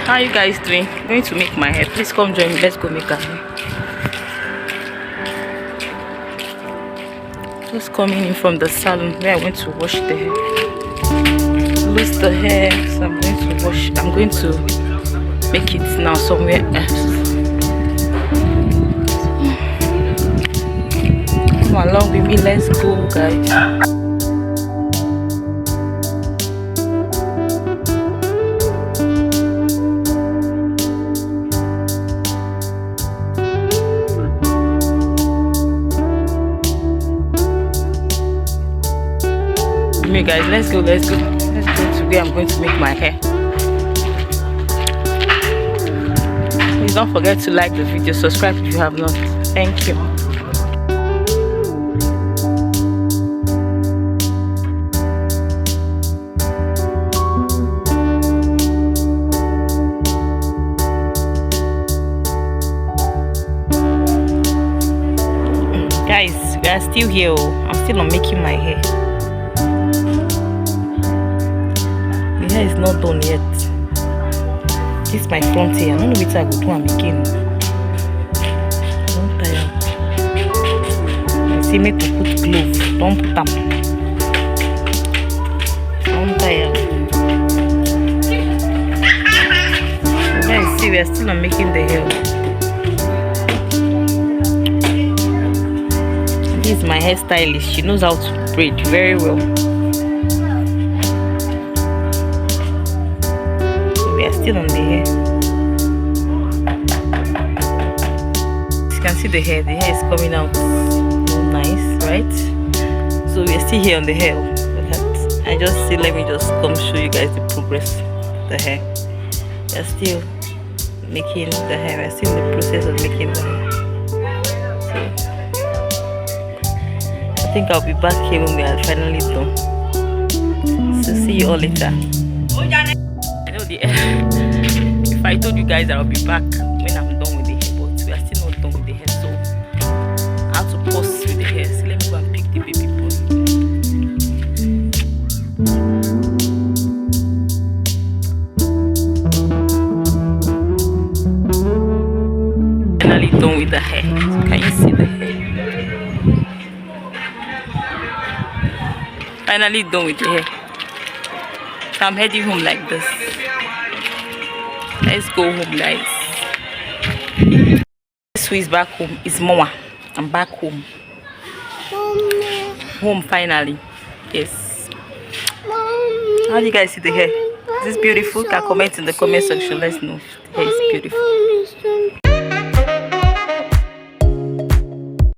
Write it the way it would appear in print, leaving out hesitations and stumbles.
How are you guys doing? I'm going to make my hair. Please come join me. Let's go make our hair. Just coming in from the salon where I went to wash the hair. Lose the hair. So I'm going to wash. I'm going to make it now somewhere else. Come along with me. Let's go, guys. Me guys, let's go to where I'm going to make my hair. Please don't forget to like the video, subscribe if you have not. Thank you. Guys, we are still here. I'm still not making my hair. Hair is not done yet. This is my front hair. I don't know which I go do am again. Don't tire. I see me to put glove. Don't put them. Don't tire. Guys, see, we are still not making the hair. This is my hairstylist. She knows how to braid very well. We are still on the hair. You can see the hair is coming out nice, right? So we are still here on the hair. I just see, let me just come show you guys the progress of the hair. We are still making the hair. We are still in the process of making the hair. So I think I'll be back here when we are finally done. So see you all later. If I told you guys that I'll be back when I'm done with the hair, but we are still not done with the hair, so I have to pause with the hair. So let me go and pick the baby boy. Finally done with the hair. So can you see the hair? Finally done with the hair. So I'm heading home like this. Let's go home, guys. This who is back home is Mama. I'm back home. Mama. Home finally. Yes. Mama. How do you guys see the hair? Is this beautiful? Can comment in the comment section. Let's know if the hair is beautiful.